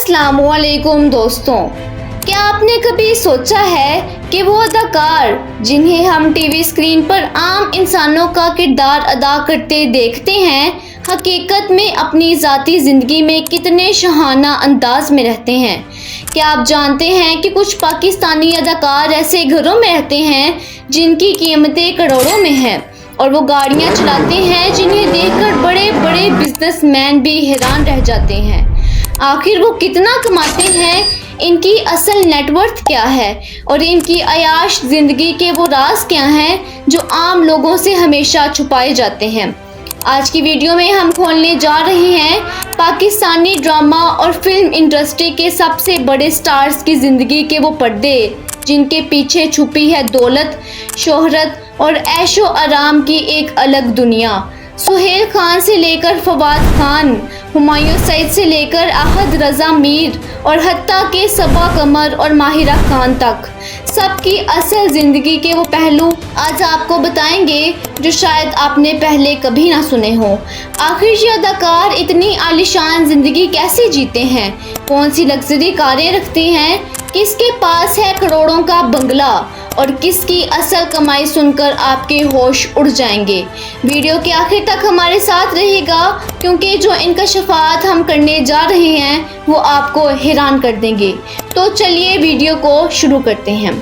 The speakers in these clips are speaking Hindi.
अस्सलामुअलैकुम दोस्तों, क्या आपने कभी सोचा है कि वो अदाकार जिन्हें हम टीवी स्क्रीन पर आम इंसानों का किरदार अदा करते देखते हैं, हकीकत में अपनी ज़ाती ज़िंदगी में कितने शहाना अंदाज में रहते हैं। क्या आप जानते हैं कि कुछ पाकिस्तानी अदाकार ऐसे घरों में रहते हैं जिनकी कीमतें करोड़ों में हैं और वो गाड़ियाँ चलाते हैं जिन्हें देखकर बड़े बड़े बिजनेसमैन भी हैरान रह जाते हैं। आखिर वो कितना कमाते हैं, इनकी असल नेटवर्थ क्या है और इनकी अयाश ज़िंदगी के वो राज क्या हैं जो आम लोगों से हमेशा छुपाए जाते हैं। आज की वीडियो में हम खोलने जा रहे हैं पाकिस्तानी ड्रामा और फिल्म इंडस्ट्री के सबसे बड़े स्टार्स की ज़िंदगी के वो पर्दे जिनके पीछे छुपी है दौलत, शोहरत और ऐशो आराम की एक अलग दुनिया। सुहेल खान से लेकर फवाद खान, हुमायूं सईद से लेकर अहद रज़ा मीर और हत्ता के सबा कमर और माहिरा खान तक सबकी असल ज़िंदगी के वो पहलू आज आपको बताएंगे जो शायद आपने पहले कभी ना सुने हो। आखिर ये अदाकार इतनी आलीशान ज़िंदगी कैसे जीते हैं, कौन सी लग्जरी कारें रखते हैं, किसके पास है करोड़ों का बंगला और किसकी असल कमाई सुनकर आपके होश उड़ जाएंगे। वीडियो के आखिर तक हमारे साथ रहेगा क्योंकि जो इंकशाफात हम करने जा रहे हैं वो आपको हैरान कर देंगे। तो चलिए वीडियो को शुरू करते हैं।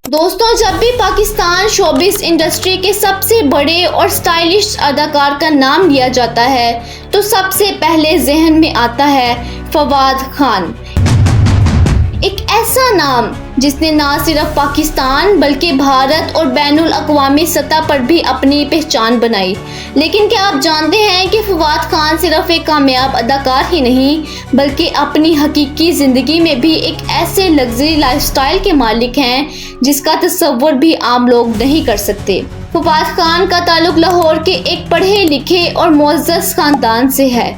दोस्तों, जब भी पाकिस्तान शोबिस इंडस्ट्री के सबसे बड़े और स्टाइलिश अदाकार का नाम लिया जाता है तो सबसे पहले जहन में आता है फवाद खान। एक ऐसा नाम जिसने ना सिर्फ पाकिस्तान बल्कि भारत और बैनुल अक़वामी सतह पर भी अपनी पहचान बनाई। लेकिन क्या आप जानते हैं कि फवाद खान सिर्फ एक कामयाब अदाकार ही नहीं बल्कि अपनी हकीकी ज़िंदगी में भी एक ऐसे लग्जरी लाइफस्टाइल के मालिक हैं जिसका तसव्वुर भी आम लोग नहीं कर सकते। फवाद खान का ताल्लुक लाहौर के एक पढ़े लिखे और मुअज़्ज़ज़ ख़ानदान से है।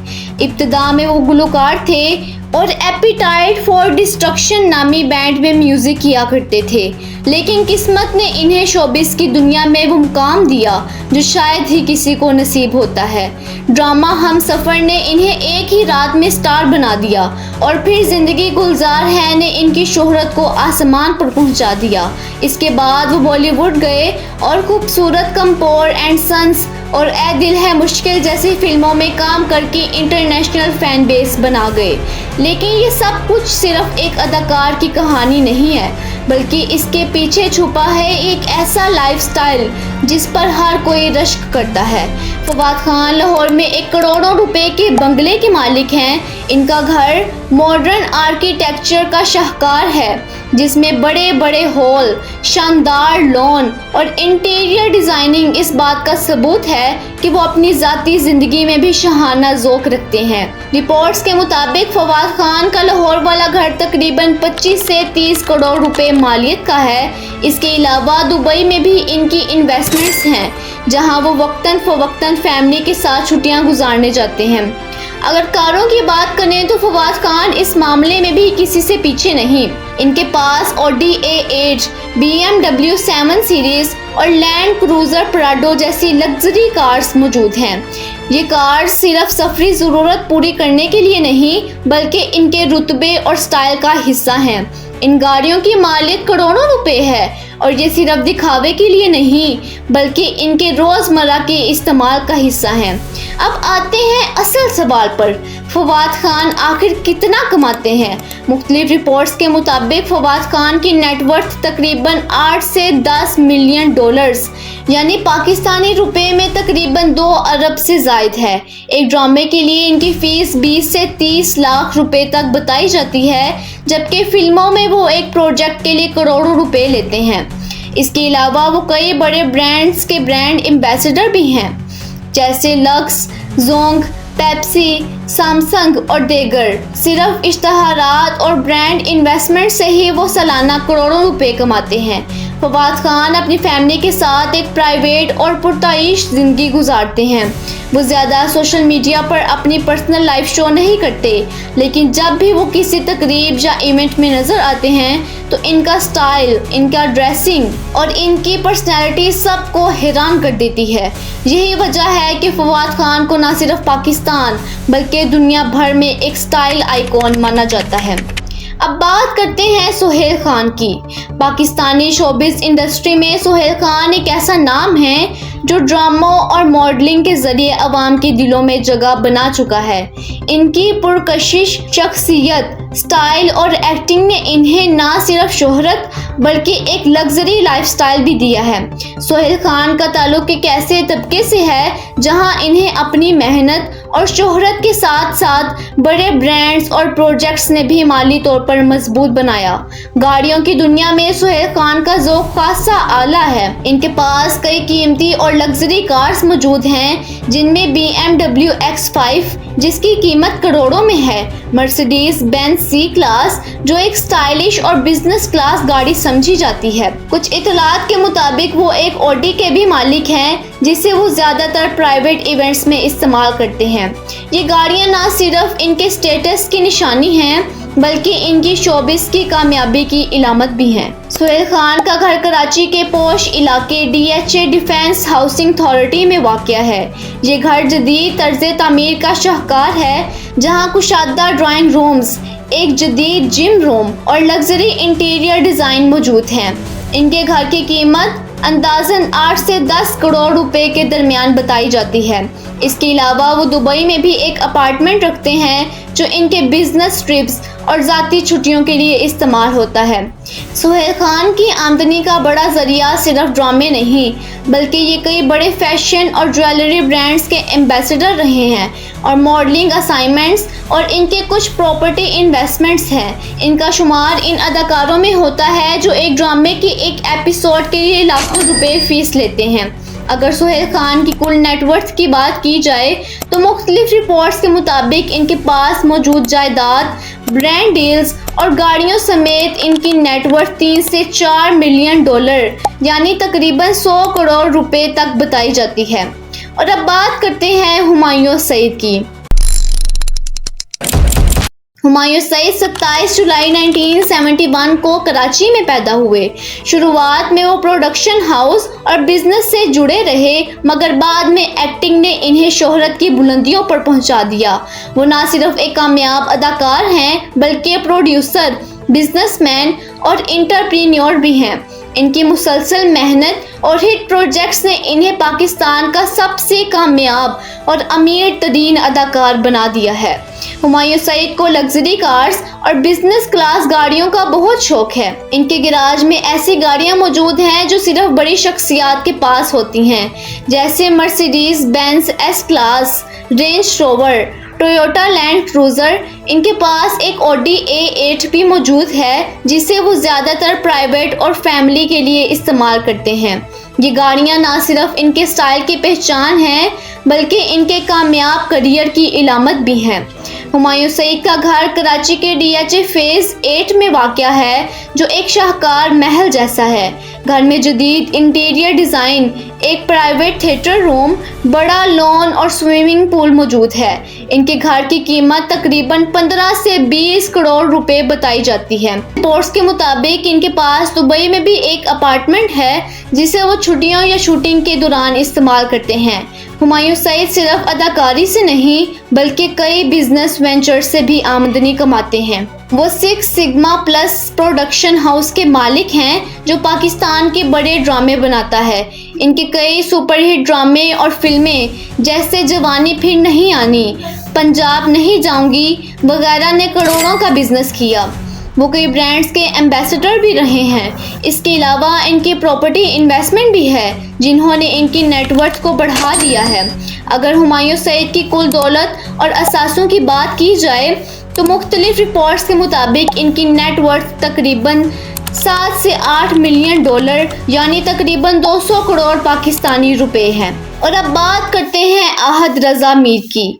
इब्तिदा में वो गुलकार थे और एपिटाइट फॉर डिस्ट्रक्शन नामी बैंड में म्यूज़िक किया करते थे, लेकिन किस्मत ने इन्हें शोबिस की दुनिया में वो मुकाम दिया जो शायद ही किसी को नसीब होता है। ड्रामा हम सफ़र ने इन्हें एक ही रात में स्टार बना दिया और फिर ज़िंदगी गुलजार है ने इनकी शोहरत को आसमान पर पहुंचा दिया। इसके बाद वो बॉलीवुड गए और खूबसूरत कंपोर एंड सन्स और ए दिल है मुश्किल जैसी फिल्मों में काम करके इंटरनेशनल फैन बेस बना गए। लेकिन ये सब कुछ सिर्फ एक अदाकार की कहानी नहीं है बल्कि इसके पीछे छुपा है एक ऐसा लाइफस्टाइल जिस पर हर कोई रश्क करता है। फवाद खान लाहौर में एक करोड़ों रुपए के बंगले के मालिक हैं। इनका घर मॉडर्न आर्किटेक्चर का शाहकार है जिसमें बड़े बड़े हॉल, शानदार लॉन और इंटीरियर डिज़ाइनिंग इस बात का सबूत है कि वो अपनी ज़ाती ज़िंदगी में भी शहाना ज़ौक़ रखते हैं। रिपोर्ट्स के मुताबिक फवाद खान का लाहौर वाला घर तकरीबन 25 से 30 करोड़ रुपए मालियत का है। इसके अलावा दुबई में भी इनकी इन्वेस्टमेंट्स हैं जहां वो वक्तन फ़वक्तन फैमिली के साथ छुट्टियां गुजारने जाते हैं। अगर कारों की बात करें तो फवाद खान इस मामले में भी किसी से पीछे नहीं। इनके पास ऑडी A8, BMW 7 सीरीज़ और लैंड क्रूज़र प्राडो जैसी लग्जरी कार्स मौजूद हैं। ये कार्स सिर्फ सफरी ज़रूरत पूरी करने के लिए नहीं बल्कि इनके रुतबे और स्टाइल का हिस्सा हैं। इन गाड़ियों की मालियत करोड़ों रुपए है और ये सिर्फ दिखावे के लिए नहीं बल्कि इनके रोज़मर्रा के इस्तेमाल का हिस्सा हैं। अब आते हैं असल सवाल पर, फवाद खान आखिर कितना कमाते हैं। मुख्तलिफ रिपोर्ट्स के मुताबिक फवाद खान की नेटवर्थ तकरीबन 8 से 10 मिलियन डॉलर्स यानी पाकिस्तानी रुपए में तकरीबन 2 अरब से ज़ायद है। एक ड्रामे के लिए इनकी फ़ीस 20 से 30 लाख रुपए तक बताई जाती है जबकि फ़िल्मों में वो एक प्रोजेक्ट के लिए करोड़ों रुपए लेते हैं। इसके अलावा वो कई बड़े ब्रांड्स के ब्रांड एम्बेसडर भी हैं जैसे लक्स, जोंग, पेप्सी, सैमसंग और दीगर। सिर्फ इश्तहारात और ब्रांड इन्वेस्टमेंट से ही वो सालाना करोड़ों रुपए कमाते हैं। फवाद खान अपनी फैमिली के साथ एक प्राइवेट और पुरताइश ज़िंदगी गुजारते हैं। वो ज़्यादा सोशल मीडिया पर अपनी पर्सनल लाइफ शो नहीं करते, लेकिन जब भी वो किसी तकरीब या इवेंट में नज़र आते हैं तो इनका स्टाइल, इनका ड्रेसिंग और इनकी पर्सनैलिटी सबको हैरान कर देती है। यही वजह है कि फवाद खान को न सिर्फ पाकिस्तान बल्कि दुनिया भर में एक स्टाइल आइकॉन माना जाता है। अब बात करते हैं सोहेल खान की। पाकिस्तानी शोबिस इंडस्ट्री में सोहेल खान एक ऐसा नाम है जो ड्रामों और मॉडलिंग के जरिए अवाम के दिलों में जगह बना चुका है। इनकी पुरकशिश शख्सियत, स्टाइल और एक्टिंग ने इन्हें ना सिर्फ शोहरत बल्कि एक लग्जरी लाइफस्टाइल भी दिया है। सोहेल खान का ताल्लुक एक ऐसे तबके से है जहां इन्हें अपनी मेहनत और शोहरत के साथ साथ बड़े ब्रांड्स और प्रोजेक्ट्स ने भी माली तौर पर मजबूत बनाया। गाड़ियों की दुनिया में सोहेल खान का ज़ौक़ खासा आला है। इनके पास कई कीमती और लग्जरी कार्स मौजूद हैं, जिनमें BMW X5 जिसकी कीमत करोड़ों में है, मर्सिडीज बेंज C क्लास जो एक स्टाइलिश और बिजनेस क्लास गाड़ी समझी जाती है। कुछ इतलात के मुताबिक वो एक ऑडी के भी मालिक हैं, जिसे वो ज़्यादातर प्राइवेट इवेंट्स में इस्तेमाल करते हैं। ये गाड़ियाँ न सिर्फ इनके स्टेटस की निशानी हैं बल्कि इनकी शोबिस की कामयाबी की इलामत भी हैं। सोहेल खान का घर कराची के पोश इलाके DHA डिफेंस हाउसिंग अथॉरिटी में वाक़या है। ये घर जदीद तर्ज तामीर का शाहकार है, जहाँ कुशादा ड्राइंग रूम्स, एक जदीद जिम रूम और लग्जरी इंटीरियर डिज़ाइन मौजूद हैं। इनके घर की कीमत अंदाज़न 8 से 10 करोड़ रुपए के दरमियान बताई जाती है। इसके अलावा वो दुबई में भी एक अपार्टमेंट रखते हैं जो इनके बिजनेस ट्रिप्स और ज़ाती छुट्टियों के लिए इस्तेमाल होता है। सोहेल खान की आमदनी का बड़ा ज़रिया सिर्फ ड्रामे नहीं बल्कि ये कई बड़े फैशन और ज्वेलरी ब्रांड्स के एम्बेसडर रहे हैं और मॉडलिंग असाइनमेंट्स और इनके कुछ प्रॉपर्टी इन्वेस्टमेंट्स हैं। इनका शुमार इन अदाकारों में होता है जो एक ड्रामे की एक एपिसोड के लिए लाखों रुपए फीस लेते हैं। अगर सोहेल खान की कुल नेटवर्थ की बात की जाए तो मुख्तलिफ रिपोर्ट्स के मुताबिक इनके पास मौजूद जायदाद, ब्रांड डील्स और गाड़ियों समेत इनकी नेटवर्थ 3 से 4 मिलियन डॉलर यानी तकरीबन 100 करोड़ रुपए तक बताई जाती है। और अब बात करते हैं हुमायूं सईद की। हुमायूं सईद 27 जुलाई 1971 को कराची में पैदा हुए। शुरुआत में वो प्रोडक्शन हाउस और बिजनेस से जुड़े रहे, मगर बाद में एक्टिंग ने इन्हें शोहरत की बुलंदियों पर पहुंचा दिया। वो ना सिर्फ एक कामयाब अदाकार हैं बल्कि प्रोड्यूसर, बिजनेसमैन और एंटरप्रेन्योर भी हैं। इनकी मुसलसल मेहनत और हिट प्रोजेक्ट्स ने इन्हें पाकिस्तान का सबसे कामयाब और अमीर तरीन अदाकार बना दिया है। हुमायूं सईद को लग्जरी कार्स और बिजनेस क्लास गाड़ियों का बहुत शौक है। इनके गैराज में ऐसी गाड़ियां मौजूद हैं जो सिर्फ बड़ी शख्सियात के पास होती हैं, जैसे Mercedes Benz S class, range rover, Toyota land cruiser. इनके पास एक ऑडी A8 भी मौजूद है जिसे वो ज़्यादातर प्राइवेट और फैमिली के लिए इस्तेमाल करते हैं। ये गाड़ियाँ ना सिर्फ इनके स्टाइल की पहचान है बल्कि इनके कामयाब करियर की इलामत भी हैं। हुमायूं सईद का घर कराची के DHA फेज़ 8 में वाक़या है जो एक शाहकार महल जैसा है। घर में जदीद इंटीरियर डिज़ाइन, एक प्राइवेट थिएटर रूम, बड़ा लॉन और स्विमिंग पूल मौजूद है। इनके घर की कीमत तकरीबन 15 से 20 करोड़ रुपए बताई जाती है। रिपोर्ट्स के मुताबिक इनके पास दुबई में भी एक अपार्टमेंट है जिसे वो छुट्टियों या शूटिंग के दौरान इस्तेमाल करते हैं। हुमायूं सईद सिर्फ अदाकारी से नहीं बल्कि कई बिजनेस वेंचर से भी आमदनी कमाते हैं। वो 6 सिग्मा प्लस प्रोडक्शन हाउस के मालिक हैं जो पाकिस्तान के बड़े ड्रामे बनाता है। इनके कई सुपरहिट ड्रामे और फिल्में जैसे जवानी फिर नहीं आनी, पंजाब नहीं जाऊंगी वगैरह ने करोड़ों का बिजनेस किया। वो कई ब्रांड्स के एम्बेसडर भी रहे हैं। इसके अलावा इनकी प्रॉपर्टी इन्वेस्टमेंट भी है जिन्होंने इनकी नेटवर्थ को बढ़ा दिया है। अगर हुमायूं सईद की कुल दौलत और असासों की बात की जाए तो मुख्तलिफ रिपोर्ट्स के मुताबिक इनकी नेटवर्थ तकरीबन 7 से 8 मिलियन डॉलर यानी तकरीबन 200 करोड़ पाकिस्तानी रुपए हैं। और अब बात करते हैं आहद रज़ा मीर की।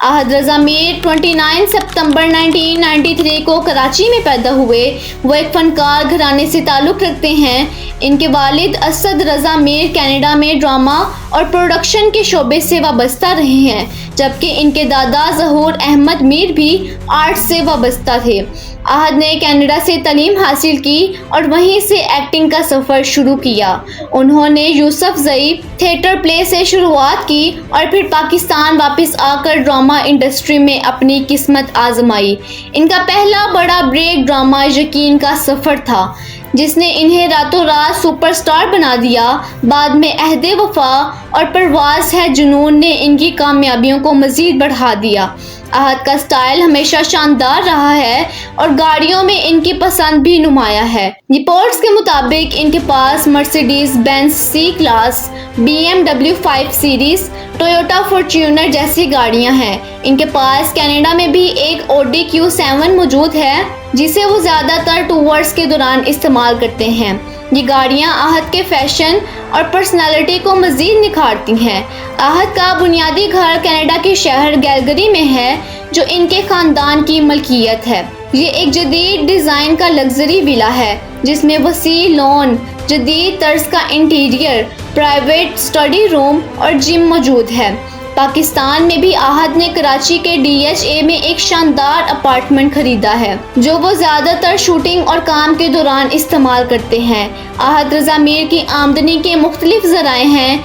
आहद रज़ा मीर 29 सितंबर 1993 को कराची में पैदा हुए। वो एक फनकार घराने से ताल्लुक़ रखते हैं। इनके वालिद असद रज़ा मीर कनाडा में ड्रामा और प्रोडक्शन के शोबे से वाबस्ता रहे हैं। जबकि इनके दादा ज़हूर अहमद मीर भी आर्ट से वाबस्ता थे। आहद ने कनाडा से तालीम हासिल की और वहीं से एक्टिंग का सफ़र शुरू किया। उन्होंने यूसुफ ज़ई थिएटर प्ले से शुरुआत की और फिर पाकिस्तान वापस आकर ड्रामा इंडस्ट्री में अपनी किस्मत आजमाई। इनका पहला बड़ा ब्रेक ड्रामा यकीन का सफ़र था, जिसने इन्हें रातों रात सुपरस्टार बना दिया। बाद में अहदे वफा और परवाज़ है जुनून ने इनकी कामयाबियों को मज़ीद बढ़ा दिया। आहद का स्टाइल हमेशा शानदार रहा है और गाड़ियों में इनकी पसंद भी नुमाया है। रिपोर्ट्स के मुताबिक इनके पास Mercedes Benz C class, BMW 5 series, Toyota Fortuner जैसी गाड़ियां हैं। इनके पास कनाडा में भी एक Audi Q7 मौजूद है, जिसे वो ज़्यादातर टूर्स के दौरान इस्तेमाल करते हैं। ये गाड़ियां आहद के फैशन और पर्सनालिटी को मज़ीद निखारती हैं। आहद का बुनियादी घर कनाडा के शहर कैलगरी में है, जो इनके ख़ानदान की मलकियत है। ये एक जदीद डिज़ाइन का लग्जरी विला है, जिसमें वसी लॉन, जदीद तर्ज का इंटीरियर, प्राइवेट स्टडी रूम और जिम मौजूद है। पाकिस्तान में भी आहद ने कराची के DHA में एक शानदार अपार्टमेंट खरीदा है, जो वो ज़्यादातर शूटिंग और काम के दौरान इस्तेमाल करते हैं। आहद रज़ा मीर की आमदनी के मुख्तलिफ ज़राए हैं,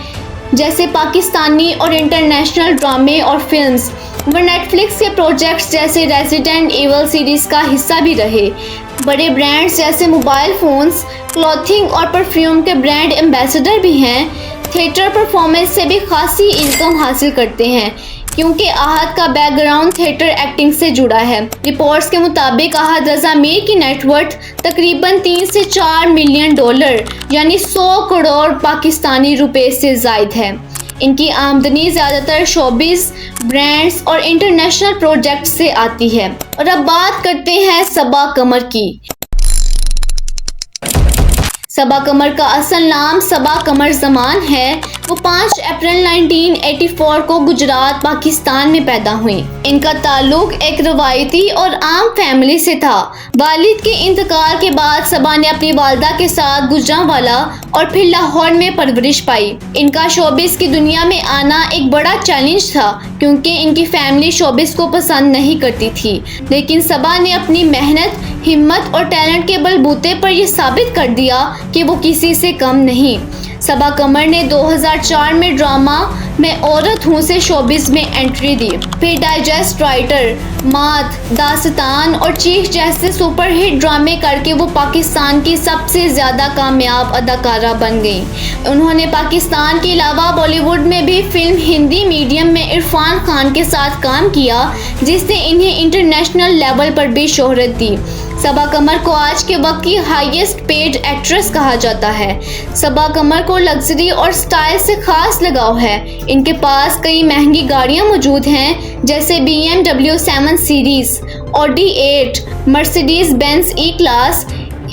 जैसे पाकिस्तानी और इंटरनेशनल ड्रामे और फिल्म्स। वो नेटफ्लिक्स के प्रोजेक्ट्स जैसे रेजिडेंट एविल सीरीज़ का हिस्सा भी रहे। बड़े ब्रांड्स जैसे मोबाइल फ़ोन्स, क्लॉथिंग और परफ्यूम के ब्रांड एम्बेसडर भी हैं। थिएटर परफॉर्मेंस से भी खासी इनकम हासिल करते हैं, क्योंकि आहद का बैकग्राउंड थिएटर एक्टिंग से जुड़ा है। रिपोर्ट्स के मुताबिक आहद रज़ा मीर की नेटवर्थ तकरीबन 3 से 4 मिलियन डॉलर यानी 100 करोड़ पाकिस्तानी रुपए से ज़ायद है। इनकी आमदनी ज़्यादातर शोबिस, ब्रांड्स और इंटरनेशनल प्रोजेक्ट से आती है। और अब बात करते हैं सबा कमर की। सबा कमर का असल नाम सबा कमर जमान है। वो 5 अप्रैल 1984 को गुजरात, पाकिस्तान में पैदा हुई। इनका ताल्लुक एक रवायती और आम फैमिली से था। वालिद के इंतकाल के बाद सबा ने अपनी वालदा के साथ गुजरांवाला और फिर लाहौर में परवरिश पाई। इनका शोबिस की दुनिया में आना एक बड़ा चैलेंज था, क्योंकि इनकी फैमिली शोबिस को पसंद नहीं करती थी। लेकिन सबा ने अपनी मेहनत, हिम्मत और टैलेंट के बलबूते पर यह साबित कर दिया कि वो किसी से कम नहीं। सबा कमर ने 2004 में ड्रामा मैं औरत हूँ से शोबिस में एंट्री दी। फिर डाइजेस्ट राइटर, मात, दास्तान और चीख जैसे सुपरहिट ड्रामे करके वो पाकिस्तान की सबसे ज़्यादा कामयाब अदाकारा बन गई। उन्होंने पाकिस्तान के अलावा बॉलीवुड में भी फिल्म हिंदी मीडियम में इरफान खान के साथ काम किया, जिसने इन्हें इंटरनेशनल लेवल पर भी शोहरत दी। सबा कमर को आज के वक्त की हाईएस्ट पेड एक्ट्रेस कहा जाता है। सबा कमर को लग्जरी और स्टाइल से खास लगाव है। इनके पास कई महंगी गाड़ियां मौजूद हैं, जैसे BMW 7 series, Audi 8, Mercedes Benz E class,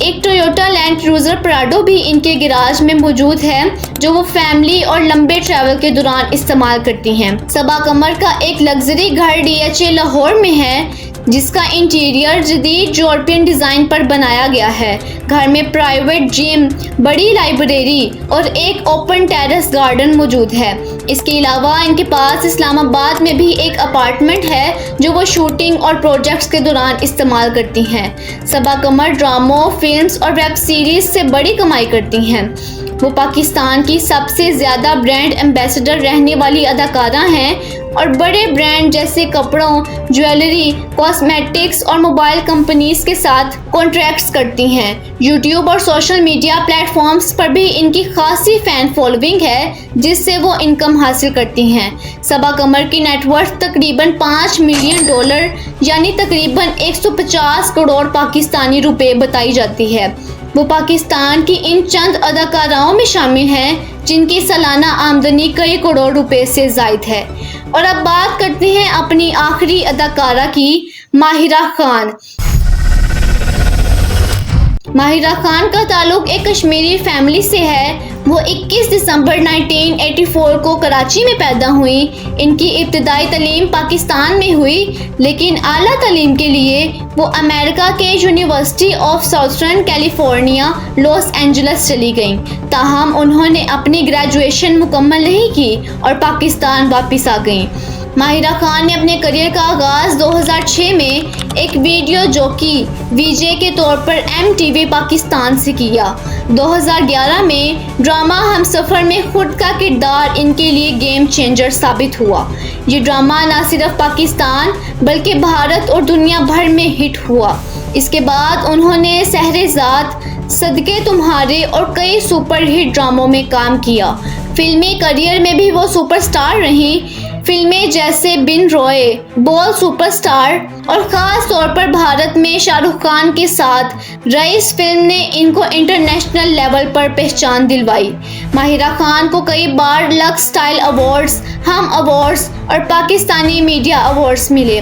एक टोयोटा लैंड क्रूजर प्राडो भी इनके गैराज में मौजूद है, जो वो फैमिली और लंबे ट्रैवल के दौरान इस्तेमाल करती हैं। सबा कमर का एक लग्जरी घर DHA लाहौर में है, जिसका इंटीरियर जदीद यूरोपियन डिज़ाइन पर बनाया गया है। घर में प्राइवेट जिम, बड़ी लाइब्रेरी और एक ओपन टेरेस गार्डन मौजूद है। इसके अलावा इनके पास इस्लामाबाद में भी एक अपार्टमेंट है, जो वो शूटिंग और प्रोजेक्ट्स के दौरान इस्तेमाल करती हैं। सबा कमर ड्रामों, फिल्म्स और वेब सीरीज़ से बड़ी कमाई करती हैं। वो पाकिस्तान की सबसे ज़्यादा ब्रांड एम्बेसडर रहने वाली अदाकारा हैं और बड़े ब्रांड जैसे कपड़ों, ज्वेलरी, कॉस्मेटिक्स और मोबाइल कंपनीज के साथ कॉन्ट्रैक्ट्स करती हैं। यूट्यूब और सोशल मीडिया प्लेटफॉर्म्स पर भी इनकी खासी फ़ैन फॉलोइंग है, जिससे वो इनकम हासिल करती हैं। सबा कमर की नेटवर्थ तकरीबन 5 मिलियन डॉलर यानी तकरीबन 150 करोड़ पाकिस्तानी रुपए बताई जाती है। वो पाकिस्तान की इन चंद अदाकाराओं में शामिल हैं, जिनकी सालाना आमदनी कई करोड़ रुपए से ज़ायद है। और अब बात करते हैं अपनी आखिरी अदाकारा की, माहिरा खान। माहिरा खान का ताल्लुक एक कश्मीरी फैमिली से है। वो 21 दिसंबर 1984 को कराची में पैदा हुई। इनकी इब्तदाई तालीम पाकिस्तान में हुई, लेकिन आला तालीम के लिए वो अमेरिका के university of southern California, Los Angeles चली गईं। ताहम उन्होंने अपनी ग्रेजुएशन मुकम्मल नहीं की और पाकिस्तान वापस आ गईं। माहिरा खान ने अपने करियर का आगाज़ 2006 में एक वीडियो जॉकी वीजे के तौर पर MTV पाकिस्तान से किया। 2011 में ड्रामा हमसफ़र में खुद का किरदार इनके लिए गेम चेंजर साबित हुआ। ये ड्रामा न सिर्फ पाकिस्तान बल्कि भारत और दुनिया भर में हिट हुआ। इसके बाद उन्होंने शहरेज़ाद, सदके तुम्हारे और कई सुपरहिट ड्रामों में काम किया। फिल्मी करियर में भी वो सुपरस्टार रहीं। फिल्में जैसे बिन रॉय, बॉल सुपरस्टार और ख़ास तौर पर भारत में शाहरुख खान के साथ रईस फिल्म ने इनको इंटरनेशनल लेवल पर पहचान दिलवाई। माहिरा खान को कई बार लक्स स्टाइल अवार्ड्स, हम अवार्ड्स और पाकिस्तानी मीडिया अवार्ड्स मिले।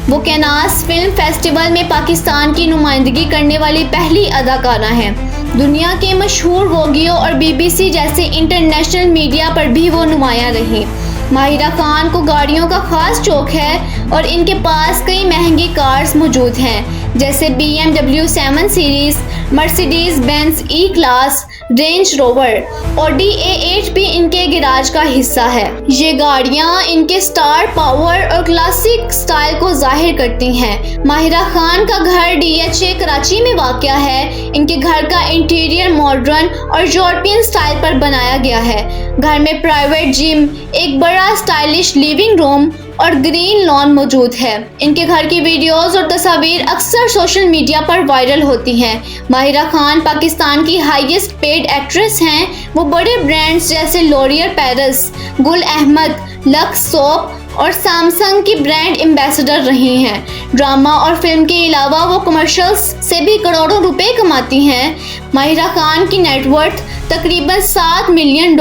वो कैनास फिल्म फेस्टिवल में पाकिस्तान की नुमाइंदगी करने वाली पहली अदाकारा हैं। दुनिया के मशहूर वोगियो और BBC जैसे इंटरनेशनल मीडिया पर भी वो नुमायां रही। माहिरा खान को गाड़ियों का खास शौक है और इनके पास कई महंगी कार्स मौजूद हैं, जैसे BMW 7 series, Mercedes Benz E class, range rover और A8 भी इनके गिराज का हिस्सा है। ये गाड़ियाँ इनके स्टार पावर और क्लासिक स्टाइल को जाहिर करती हैं। माहिरा खान का घर DHA कराची में वाक़या है। इनके घर का इंटीरियर मॉडर्न और यूरोपियन स्टाइल पर बनाया गया है। घर में प्राइवेट जिम, एक बड़ा स्टाइलिश लिविंग रूम और ग्रीन लॉन मौजूद है। इनके घर की वीडियोस और तस्वीर अक्सर सोशल मीडिया पर वायरल होती हैं। माहिरा खान पाकिस्तान की हाईएस्ट पेड एक्ट्रेस हैं। वो बड़े ब्रांड्स जैसे L'Oreal Paris, Gul Ahmed, lux soap और सैमसंग की ब्रांड एम्बेसडर रही हैं। ड्रामा और फिल्म के अलावा वो कमर्शियल्स से भी करोड़ों रुपए कमाती हैं। माहिरा खान की नेटवर्थ तकरीबन $7 मिलियन,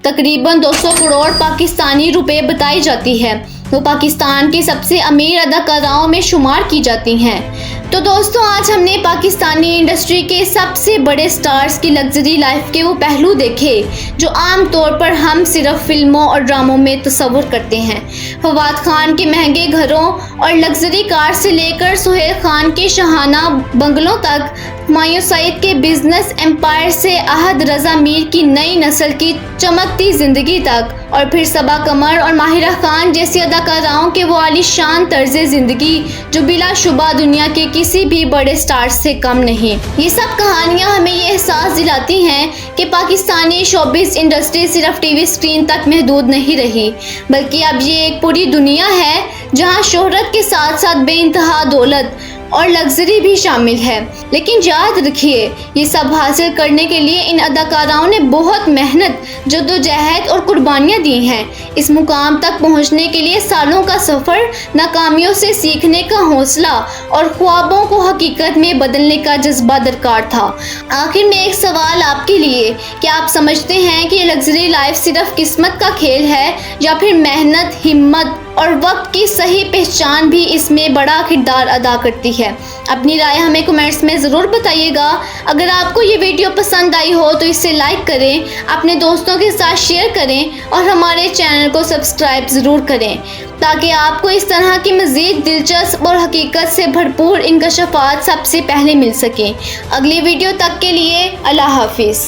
तकरीबन 200 करोड़ पाकिस्तानी रुपए बताई जाती है। वो पाकिस्तान की सबसे अमीर अदाकाराओं में शुमार की जाती हैं। तो दोस्तों, आज हमने पाकिस्तानी इंडस्ट्री के सबसे बड़े स्टार्स की लग्जरी लाइफ के वो पहलू देखे जो आम तौर पर हम सिर्फ फिल्मों और ड्रामों में तस्वुर करते हैं। फवाद खान के महंगे घरों और लग्जरी कार से लेकर सुहेल खान के शाहाना बंगलों तक, हुमायूं सईद के बिजनेस एम्पायर से अहद रजा मीर की नई नस्ल की चमकती जिंदगी तक, और फिर सबा कमर और माहिरा खान जैसी अदाकाराओं के वो आलीशान तर्ज़े ज़िंदगी जो बिलाशुबा दुनिया के किसी भी बड़े स्टार से कम नहीं। ये सब कहानियाँ हमें ये एहसास दिलाती हैं कि पाकिस्तानी शोबिज़ इंडस्ट्री सिर्फ TV स्क्रीन तक महदूद नहीं रही, बल्कि अब ये एक पूरी दुनिया है जहाँ शोहरत के साथ साथ बेइंतहा दौलत और लग्जरी भी शामिल है। लेकिन याद रखिए, ये सब हासिल करने के लिए इन अदाकाराओं ने बहुत मेहनत, जद्दोजहद और कुर्बानियाँ दी हैं। इस मुकाम तक पहुंचने के लिए सालों का सफ़र, नाकामियों से सीखने का हौसला और ख्वाबों को हकीकत में बदलने का जज्बा दरकार था। आखिर में एक सवाल आपके लिए, क्या आप समझते हैं कि लग्जरी लाइफ सिर्फ किस्मत का खेल है या फिर मेहनत, हिम्मत और वक्त की सही पहचान भी इसमें बड़ा किरदार अदा करती है? अपनी राय हमें कमेंट्स में ज़रूर बताइएगा। अगर आपको ये वीडियो पसंद आई हो तो इसे लाइक करें, अपने दोस्तों के साथ शेयर करें और हमारे चैनल को सब्सक्राइब ज़रूर करें ताकि आपको इस तरह की मज़ीद दिलचस्प और हकीकत से भरपूर इंकशाफात सबसे पहले मिल सकें। अगली वीडियो तक के लिए अल्लाह हाफिज़।